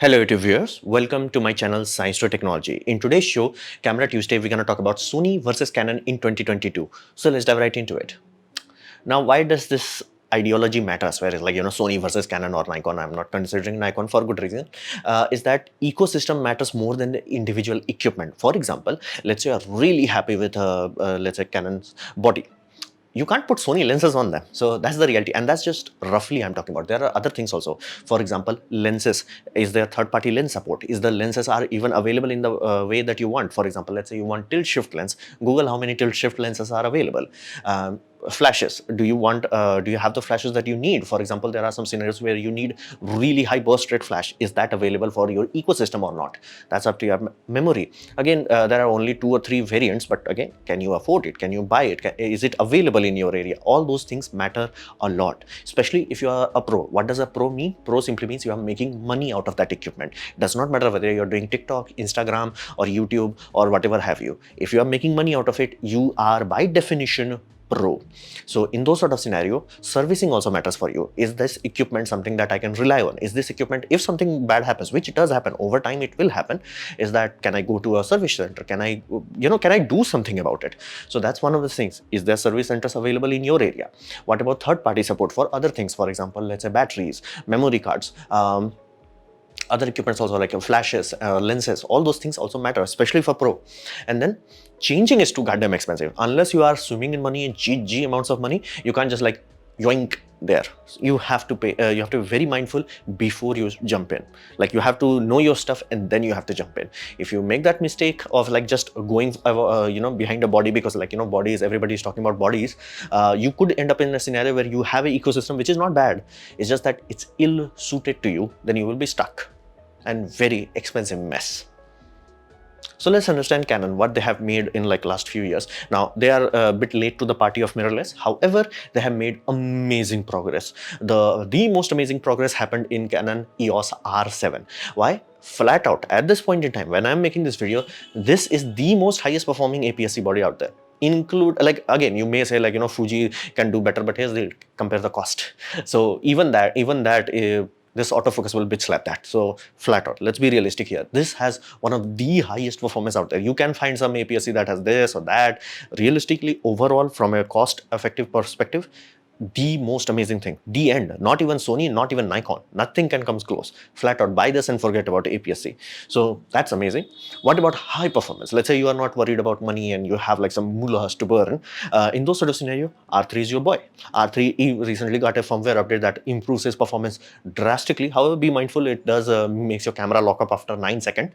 Hello YouTube viewers, welcome to my channel Science to Technology. In today's show, Camera Tuesday, we're going to talk about Sony versus Canon in 2022. So let's dive right into it. Now, why does this ideology matters, where it's like, Sony versus Canon or Nikon? I'm not considering Nikon for good reason. Is that ecosystem matters more than the individual equipment. For example, let's say you're really happy with, let's say, Canon's body. You can't put Sony lenses on them. So that's the reality. And that's just roughly I'm talking about. There are other things also. For example, lenses. Is there third-party lens support? Is the lenses are even available in the way that you want? For example, let's say you want tilt shift lens. Google how many tilt shift lenses are available. Flashes. Do you have the flashes that you need? For example, there are some scenarios where you need really high burst rate flash. Is that available for your ecosystem or not? That's up to your memory. Again, there are only 2 or 3 variants, but again, can you afford it? Can you buy it? Is it available in your area? All those things matter a lot, especially if you are a pro. What does a pro mean? Pro simply means you are making money out of that equipment. It does not matter whether you're doing TikTok, Instagram, or YouTube, or whatever have you. If you are making money out of it, you are by definition pro. So in those sort of scenario, servicing also matters for you. Is this equipment something that I can rely on? Is this equipment, if something bad happens, which it does happen over time, it will happen, is that can I go to a service center? Can I do something about it? So that's one of the things. Is there service centers available in your area? What about third-party support for other things? For example, let's say batteries, memory cards, other equipments also, like flashes, lenses, all those things also matter, especially for pro. And then changing is too goddamn expensive. Unless you are swimming in money, in GG amounts of money, you can't just like yoink there. You have to pay, you have to be very mindful before you jump in. Like you have to know your stuff and then you have to jump in. If you make that mistake of like just going behind a body, because like bodies, everybody's talking about bodies, you could end up in a scenario where you have an ecosystem which is not bad, it's just that it's ill suited to you. Then you will be stuck and very expensive mess. So let's understand Canon, what they have made in like last few years. Now, they are a bit late to the party of mirrorless. However, they have made amazing progress. The most amazing progress happened in Canon EOS R7. Why? Flat out, at this point in time, when I'm making this video, this is the most highest performing APS-C body out there. Include, like, again, you may say like, Fuji can do better, but here's the, compare the cost. So even that, this autofocus will bitch slap that. So flat out, let's be realistic here. This has one of the highest performance out there. You can find some APS-C that has this or that. Realistically, overall, from a cost-effective perspective, the most amazing thing, the end. Not even Sony, not even Nikon, nothing can come close. Flat out, buy this and forget about APS-C. So that's amazing. What about high performance? Let's say you are not worried about money and you have like some mullahs to burn. In those sort of scenario, R3 is your boy. R3 recently got a firmware update that improves its performance drastically. However, be mindful, it does makes your camera lock up after 9 seconds,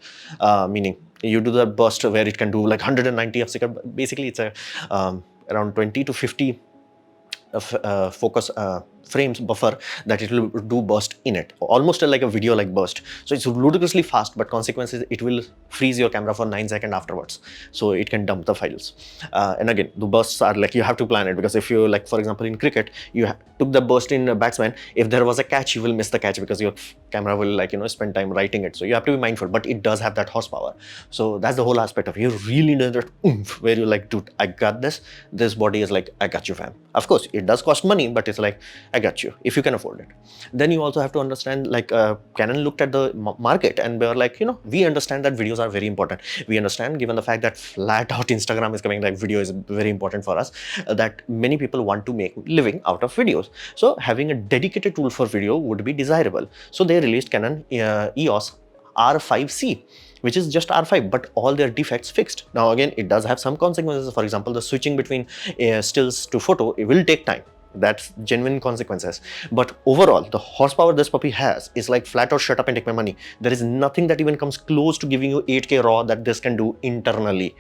meaning you do the burst where it can do like 190 of second. Basically, it's a around 20 to 50 focus frames buffer that it will do burst in it, almost like a video like burst. So it's ludicrously fast, but consequences, it will freeze your camera for 9 seconds afterwards, so it can dump the files. And again, the bursts are like, you have to plan it, because if you, like, for example, in cricket, you took the burst in a batsman, if there was a catch, you will miss the catch because your camera will, like, spend time writing it. So you have to be mindful, but it does have that horsepower. So that's the whole aspect of it. You really need that oomph where you're like, dude, I got this. This body is like, I got you, fam. Of course, it does cost money, but it's like, I got you, if you can afford it. Then you also have to understand, like, Canon looked at the market and they were like, we understand that videos are very important. We understand, given the fact that flat out Instagram is coming, like video is very important for us, that many people want to make living out of videos. So having a dedicated tool for video would be desirable. So they released Canon EOS R5C, which is just R5, but all their defects fixed. Now again, it does have some consequences. For example, the switching between stills to photo, it will take time. That's genuine consequences. But overall, the horsepower this puppy has is like flat out, shut up and take my money. There is nothing that even comes close to giving you 8K raw that this can do internally.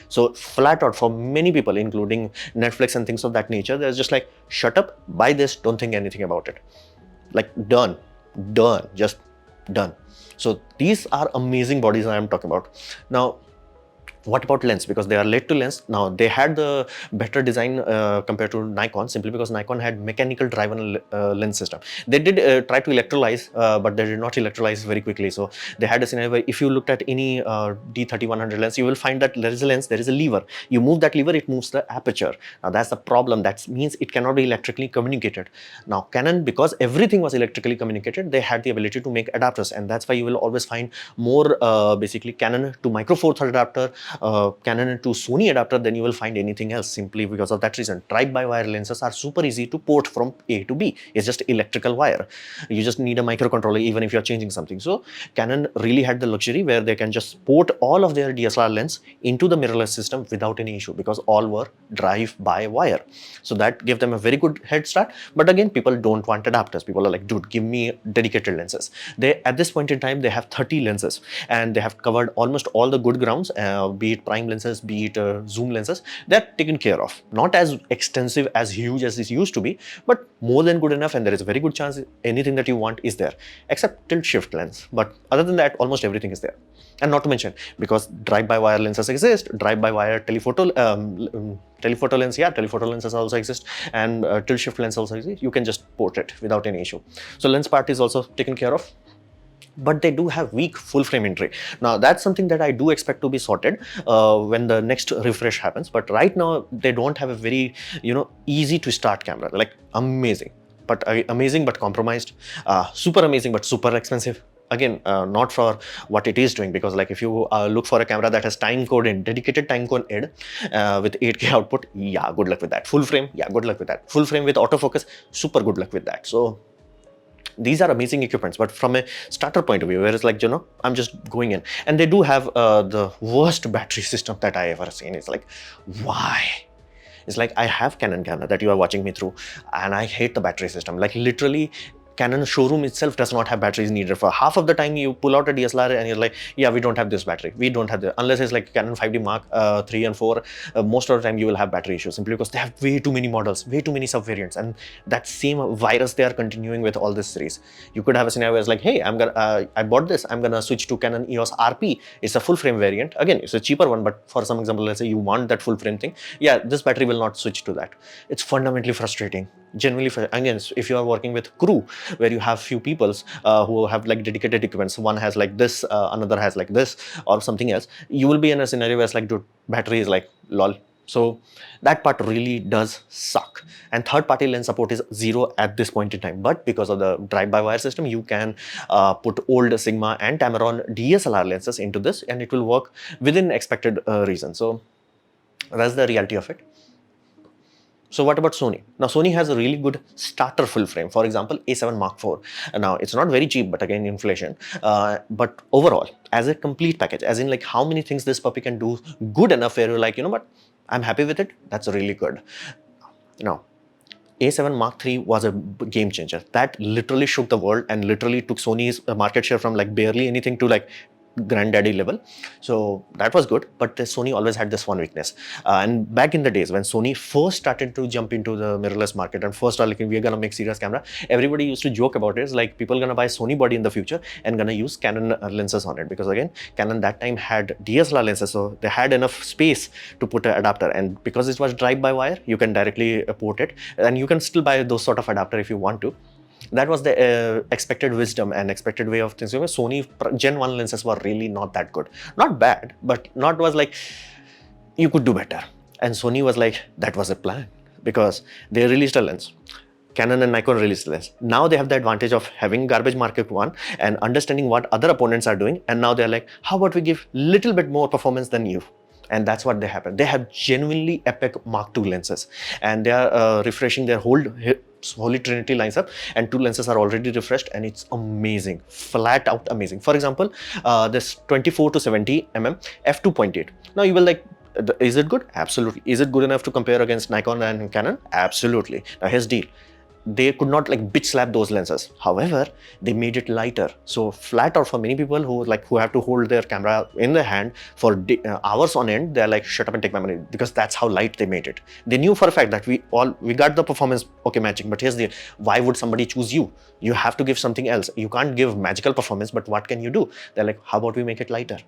So flat out, for many people, including Netflix and things of that nature, there's just like, shut up, buy this, don't think anything about it. Like, done, just done. So these are amazing bodies I am talking about. Now, What about lens? Because they are late to lens. Now they had the better design compared to Nikon, simply because Nikon had mechanical driven lens system. They did try to electrolyze, but they did not electrolyze very quickly. So they had a scenario where if you looked at any D30-100 lens, you will find that there is a lens, there is a lever. You move that lever, it moves the aperture. Now that's the problem. That means it cannot be electrically communicated. Now Canon, because everything was electrically communicated, they had the ability to make adapters, and that's why you will always find more basically Canon to Micro Four Third adapter, Canon to Sony adapter than you will find anything else, simply because of that reason. Drive-by-wire lenses are super easy to port from A to B. It's just electrical wire. You just need a microcontroller even if you're changing something. So Canon really had the luxury where they can just port all of their DSLR lens into the mirrorless system without any issue, because all were drive-by-wire. So that gave them a very good head start. But again, people don't want adapters. People are like, dude, give me dedicated lenses. They, at this point in time, they have 30 lenses, and they have covered almost all the good grounds, be it prime lenses, be it zoom lenses. They're taken care of. Not as extensive, as huge as this used to be, but more than good enough, and there is a very good chance anything that you want is there, except tilt shift lens. But other than that, almost everything is there. And not to mention, because drive-by-wire lenses exist, drive-by-wire telephoto lens, yeah, telephoto lenses also exist, and tilt shift lens also exist. You can just port it without any issue. So lens part is also taken care of. But they do have weak full frame entry. Now that's something that I do expect to be sorted when the next refresh happens. But right now they don't have a very, easy to start camera. Like amazing but compromised, super amazing but super expensive. Again, not for what it is doing, because like if you look for a camera that has time code in, dedicated time code in with 8K output, yeah, good luck with that. Full frame, yeah, good luck with that. Full frame with autofocus, super good luck with that. So these are amazing equipments, but from a starter point of view, whereas like, I'm just going in, and they do have the worst battery system that I ever seen. It's like, why? It's like, I have Canon camera that you are watching me through, and I hate the battery system. Like literally, Canon showroom itself does not have batteries needed. For half of the time you pull out a DSLR and you're like, yeah, we don't have this battery. We don't have the, unless it's like Canon 5D Mark 3 and 4, most of the time you will have battery issues, simply because they have way too many models, way too many sub variants, and that same virus they are continuing with all this series. You could have a scenario where it's like, hey, I bought this, I'm gonna switch to Canon EOS RP. It's a full frame variant. Again, it's a cheaper one, but for some example, let's say you want that full frame thing. Yeah, this battery will not switch to that. It's fundamentally frustrating. Genuinely, again, if you are working with crew where you have few peoples who have like dedicated equipments, one has like this, another has like this or something else, you will be in a scenario where it's like, dude, battery is like lol. So that part really does suck. And third party lens support is zero at this point in time, but because of the drive-by-wire system, you can put old Sigma and Tamron DSLR lenses into this, and it will work within expected reason. So that's the reality of it. So what about Sony? Now Sony has a really good starter full frame. For example, A7 Mark IV. Now it's not very cheap, but again, inflation. But overall, as a complete package, as in like how many things this puppy can do good enough where you're like, what, I'm happy with it. That's really good. Now, A7 Mark III was a game changer. That literally shook the world and literally took Sony's market share from like barely anything to like granddaddy level. So that was good, but Sony always had this one weakness. And back in the days when Sony first started to jump into the mirrorless market and first started like, we're gonna make serious camera, everybody used to joke about it. It's like people gonna buy Sony body in the future and gonna use Canon lenses on it, because again, Canon that time had DSLR lenses, so they had enough space to put an adapter, and because it was drive-by-wire, you can directly port it, and you can still buy those sort of adapter if you want to. That was the expected wisdom and expected way of things. Sony Gen 1 lenses were really not that good. Not bad, but not was like, you could do better. And Sony was like, that was a plan, because they released a lens. Canon and Nikon released a lens. Now they have the advantage of having garbage market one and understanding what other opponents are doing. And now they're like, how about we give little bit more performance than you? And that's what they have. They have genuinely epic Mark II lenses, and they are refreshing their whole Holy Trinity lines up, and 2 lenses are already refreshed, and it's amazing, flat out amazing. For example, this 24 to 70 mm f2.8. Now you will like, is it good? Absolutely. Is it good enough to compare against Nikon and Canon? Absolutely. Now here's the deal. They could not like bitch slap those lenses. However, they made it lighter. So flat out for many people who have to hold their camera in their hand for hours on end, they're like, shut up and take my money, because that's how light they made it. They knew for a fact that we got the performance, okay, matching, but here's the, why would somebody choose you? You have to give something else. You can't give magical performance, but what can you do? They're like, how about we make it lighter?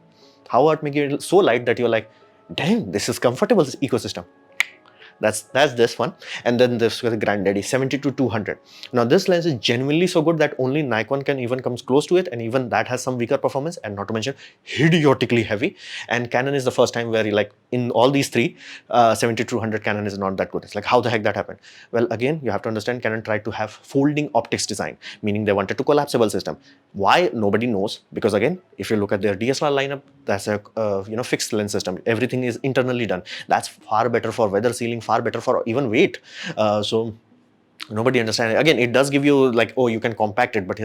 How about make it so light that you're like, Damn, this is comfortable, this ecosystem. That's this one. And then this was the granddaddy 70-200. Now this lens is genuinely so good that only Nikon can even comes close to it, and even that has some weaker performance, and not to mention idiotically heavy. And Canon is the first time where like in all these three, 70-200 Canon is not that good. It's like, how the heck that happened? Well, again, you have to understand Canon tried to have folding optics design, meaning they wanted to collapsible system. Why? Nobody knows, because again, if you look at their DSLR lineup, that's a fixed lens system. Everything is internally done. That's far better for weather sealing, far better for even weight. So nobody understands. Again, it does give you like, oh, you can compact it, but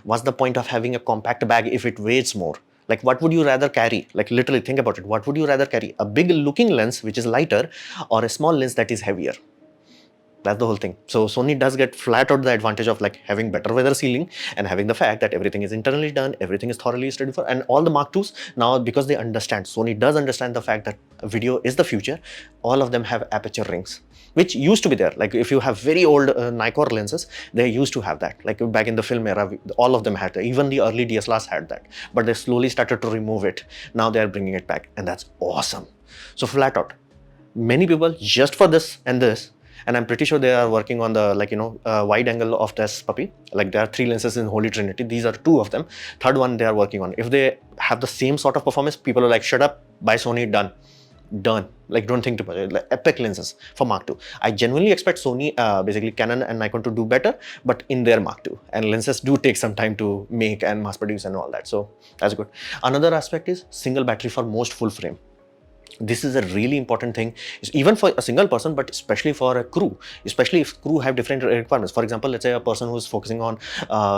what's the point of having a compact bag if it weighs more? Like, what would you rather carry? Like, literally think about it. What would you rather carry? A big looking lens which is lighter, or a small lens that is heavier? That's the whole thing. So Sony does get flat out the advantage of like having better weather sealing and having the fact that everything is internally done, everything is thoroughly studied for, and all the Mark IIs now, because they understand, Sony does understand the fact that video is the future, all of them have aperture rings, which used to be there. Like if you have very old Nikon lenses, they used to have that. Like back in the film era, all of them had that. Even the early DSLRs had that, but they slowly started to remove it. Now they are bringing it back, and that's awesome. So flat out, many people just for this and this. And I'm pretty sure they are working on the wide angle of this puppy. Like there are 3 lenses in Holy Trinity. These are 2 of them. Third one they are working on. If they have the same sort of performance, people are like, shut up, buy Sony, done. Like don't think too much. Like epic lenses for Mark II. I genuinely expect Sony, basically Canon and Nikon to do better, but in their Mark II. And lenses do take some time to make and mass produce and all that. So that's good. Another aspect is single battery for most full frame. This is a really important thing, even for a single person, but especially for a crew, especially if crew have different requirements. For example, let's say a person who is focusing on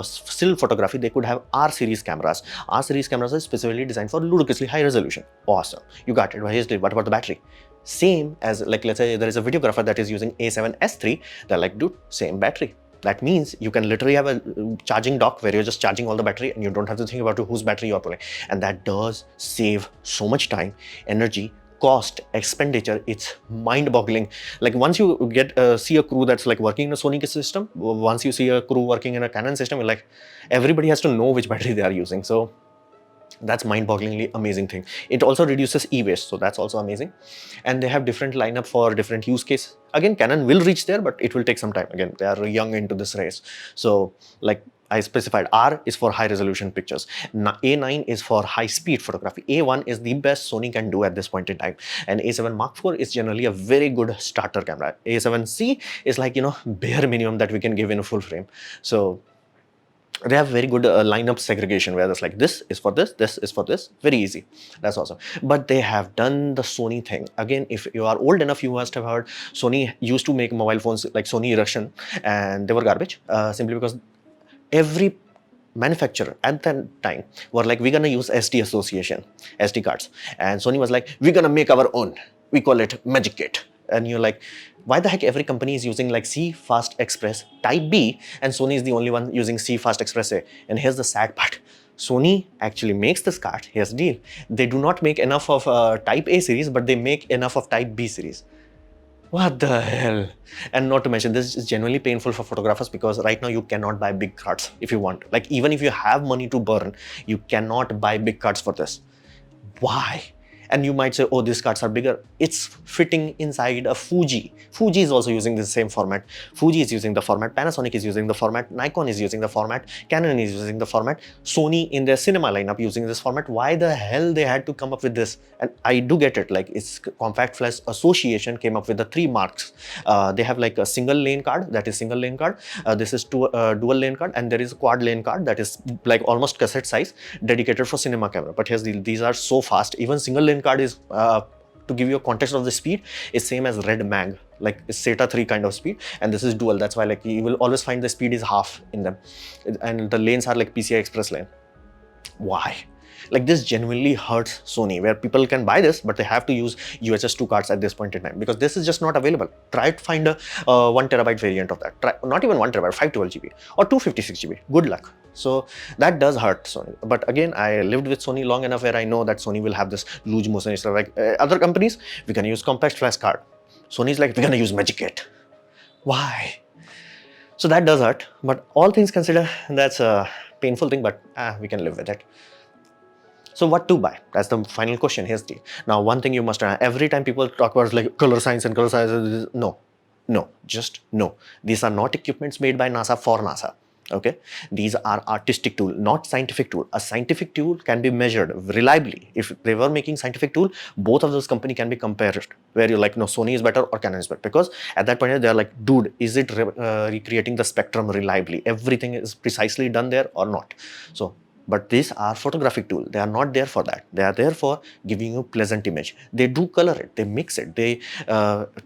still photography, they could have R series cameras. R series cameras are specifically designed for ludicrously high resolution. Awesome, you got it. What about the battery? Same as, like, let's say there is a videographer that is using A7S3. They're like, dude, same battery. That means you can literally have a charging dock where you're just charging all the battery and you don't have to think about whose battery you're pulling. And that does save so much time, energy, cost, expenditure. It's mind-boggling. Like once you get see a crew that's like working in a Sony system, once you see a crew working in a Canon system, you're like, everybody has to know which battery they are using. So that's mind-bogglingly amazing thing. It also reduces e-waste, so that's also amazing. And they have different lineup for different use case. Again, Canon will reach there, but it will take some time. Again, they are young into this race. So like I specified, R is for high resolution pictures. A9 is for high speed photography. A1 is the best Sony can do at this point in time. And A7 Mark IV is generally a very good starter camera. A7C is like, bare minimum that we can give in a full frame. So they have very good lineup segregation where it's like, this is for this is for this. Very easy. That's awesome. But they have done the Sony thing. Again, if you are old enough, you must have heard Sony used to make mobile phones like Sony Russian, and they were garbage simply because every manufacturer at that time were like, we're gonna use SD cards. And Sony was like, we're gonna make our own. We call it Magic Kit. And you're like, why the heck every company is using like C Fast Express Type B and Sony is the only one using C Fast Express A? And here's the sad part. Sony actually makes this card. Here's the deal. They do not make enough of Type A series, but they make enough of Type B series. What the hell? And not to mention, this is genuinely painful for photographers because right now you cannot buy big cards if you want. Like even if you have money to burn, you cannot buy big cards for this. Why? And you might say, oh, these cards are bigger. It's fitting inside a Fuji. Fuji is also using the same format. Fuji is using the format. Panasonic is using the format. Nikon is using the format. Canon is using the format. Sony in their cinema lineup using this format. Why the hell they had to come up with this? And I do get it. Like it's Compact Flash Association came up with the 3 marks. They have like a single lane card, that is single lane card. This is dual lane card, and there is a quad lane card that is like almost cassette size, dedicated for cinema camera. But here's these are so fast. Even single lane card is, to give you a context of the speed, is same as red mag, like SATA 3 kind of speed, and this is dual. That's why like you will always find the speed is half in them, and the lanes are like PCI Express lane. Why? Like this genuinely hurts Sony, where people can buy this, but they have to use UHS 2 cards at this point in time because this is just not available. Try to find a 1 terabyte variant of that. Try, not even 1 terabyte, 512 GB or 256 GB. Good luck. So that does hurt Sony. But again, I lived with Sony long enough where I know that Sony will have this loose motion stuff. Like other companies, we can use Compact Flash card. Sony's like, we're gonna use Magic Kit. Why? So that does hurt. But all things considered, that's a painful thing, but we can live with it. So what to buy? That's the final question. Here's the now one thing you must know. Every time people talk about like color science and color science, no, just no. These are not equipments made by NASA for NASA. Okay, these are artistic tool, not scientific tool. A scientific tool can be measured reliably. If they were making scientific tool, both of those company can be compared. Where you're like, no, Sony is better or Canon is better, because at that point they're like, dude, is it recreating the spectrum reliably? Everything is precisely done there or not? So. But these are photographic tool. They are not there for that. They are there for giving you pleasant image. They do color it. They mix it. They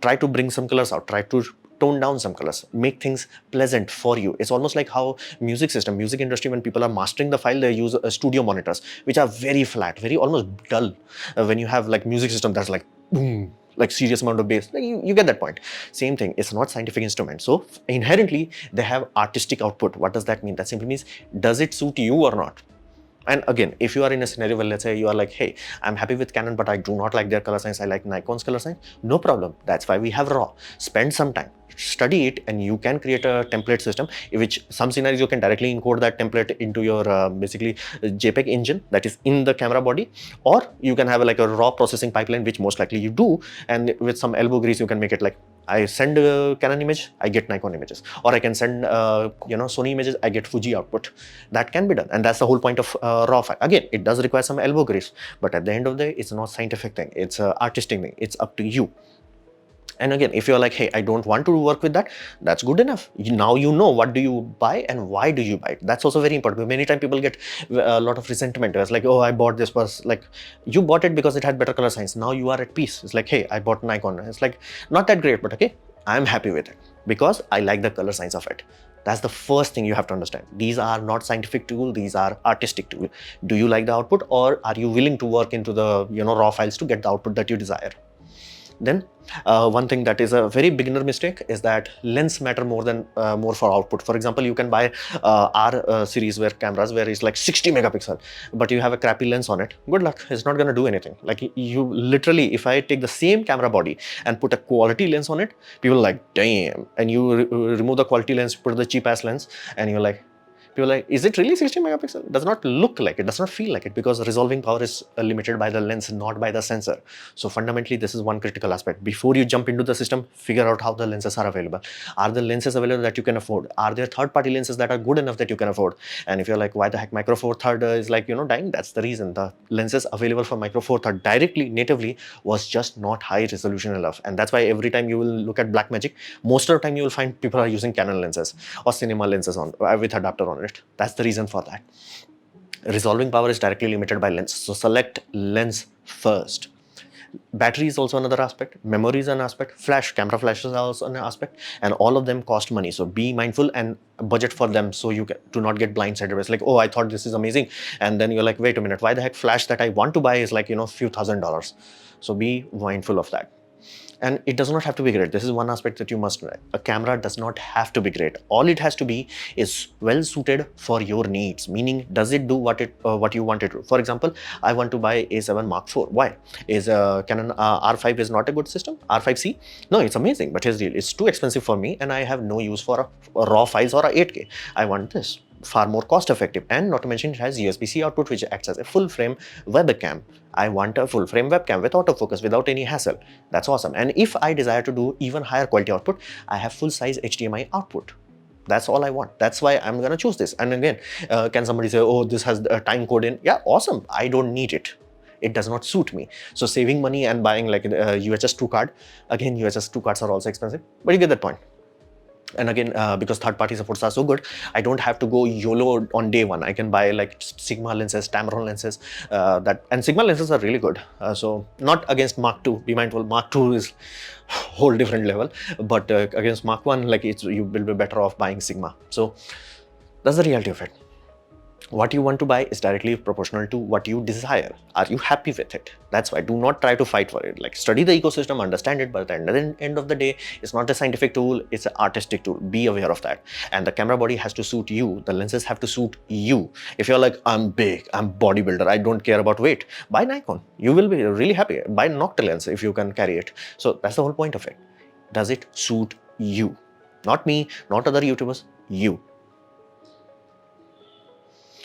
try to bring some colors out. Try to tone down some colors, make things pleasant for you. It's almost like how music industry, when people are mastering the file, they use studio monitors, which are very flat, very almost dull. When you have like music system that's like boom, like serious amount of bass, like you get that point. Same thing, it's not scientific instrument. So inherently they have artistic output. What does that mean? That simply means, does it suit you or not? And again, if you are in a scenario where, let's say you are like, hey, I'm happy with Canon, but I do not like their color science, I like Nikon's color science, no problem. That's why we have RAW. Spend some time, study it, and you can create a template system, in which some scenarios you can directly encode that template into your basically JPEG engine that is in the camera body, or you can have like a RAW processing pipeline, which most likely you do, and with some elbow grease you can make it like, I send a Canon image, I get Nikon images, or I can send Sony images, I get Fuji output. That can be done, and that's the whole point of RAW file. Again, it does require some elbow grease, but at the end of the day, it's not scientific thing. It's an artistic thing. It's up to you. And again, if you're like, hey, I don't want to work with that, that's good enough. Now you know what do you buy and why do you buy it. That's also very important. Many times people get a lot of resentment. It's like, oh, I bought this, was like, you bought it because it had better color science. Now you are at peace. It's like, hey, I bought Nikon. It's like, not that great, but okay, I'm happy with it because I like the color science of it. That's the first thing you have to understand. These are not scientific tool, these are artistic tool. Do you like the output, or are you willing to work into the raw files to get the output that you desire? Then one thing that is a very beginner mistake is that lens matter more for output. For example, you can buy R series cameras where it's like 60 megapixel, but you have a crappy lens on it. Good luck, it's not going to do anything. Like, you literally, if I take the same camera body and put a quality lens on it, people are like, damn. And you remove the quality lens, put the cheap ass lens, and you're like, people are like, is it really 60 megapixel? It does not look like it, does not feel like it, because resolving power is limited by the lens, not by the sensor. So fundamentally, this is one critical aspect. Before you jump into the system, figure out how the lenses are available. Are the lenses available that you can afford? Are there third-party lenses that are good enough that you can afford? And if you're like, why the heck Micro Four Third is like, dying? That's the reason. The lenses available for Micro Four Third directly, natively, was just not high resolution enough. And that's why every time you will look at Blackmagic, most of the time you will find people are using Canon lenses or cinema lenses on with adapter on it. That's the reason for that. Resolving power is directly limited by lens. So select lens first. Battery is also another aspect. Memory is an aspect. Camera flashes are also an aspect. And all of them cost money. So be mindful and budget for them, so you do not get blindsided. It's like, oh, I thought this is amazing. And then you're like, wait a minute, why the heck flash that I want to buy is like, few $1,000s. So be mindful of that. And it does not have to be great. This is one aspect that you must know. A camera does not have to be great. All it has to be is well suited for your needs. Meaning, does it do what you want it to? For example, I want to buy A7 Mark IV. Why? Is Canon R5 is not a good system? R5C? No, it's amazing, but here's the deal. It's too expensive for me, and I have no use for a RAW files or a 8K. I want this. Far more cost effective, and not to mention it has USB-C output, which acts as a full frame webcam. I want a full frame webcam with autofocus without any hassle. That's awesome. And if I desire to do even higher quality output, I have full size HDMI output. That's all I want. That's why I'm gonna choose this. And again, can somebody say, oh, this has a time code in? Yeah, awesome. I don't need it. It does not suit me. So saving money and buying like a UHS 2 card, again, UHS 2 cards are also expensive, but you get that point. And again, because third-party supports are so good, I don't have to go YOLO on day one. I can buy like Sigma lenses, Tamron lenses, and Sigma lenses are really good. So not against Mark II. Be mindful, Mark II is whole different level. But against Mark I, like you will be better off buying Sigma. So that's the reality of it. What you want to buy is directly proportional to what you desire. Are you happy with it? That's why do not try to fight for it. Like, study the ecosystem, understand it, but at the end of the day, it's not a scientific tool, it's an artistic tool. Be aware of that. And the camera body has to suit you. The lenses have to suit you. If you're like, I'm big, I'm bodybuilder, I don't care about weight, buy Nikon. You will be really happy. Buy Nocta lens if you can carry it. So that's the whole point of it. Does it suit you? Not me, not other YouTubers, you.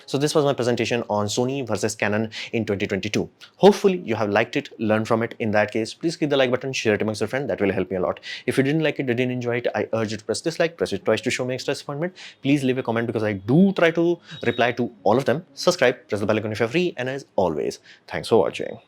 So this was my presentation on Sony versus Canon in 2022. Hopefully you have liked it, learned from it. In that case, please click the like button, share it amongst your friends. That will help me a lot. If you didn't like it, didn't enjoy it, I urge you to press dislike, press it twice to show me extra disappointment. Please leave a comment because I do try to reply to all of them. Subscribe, press the bell icon if you're free, and as always, thanks for watching.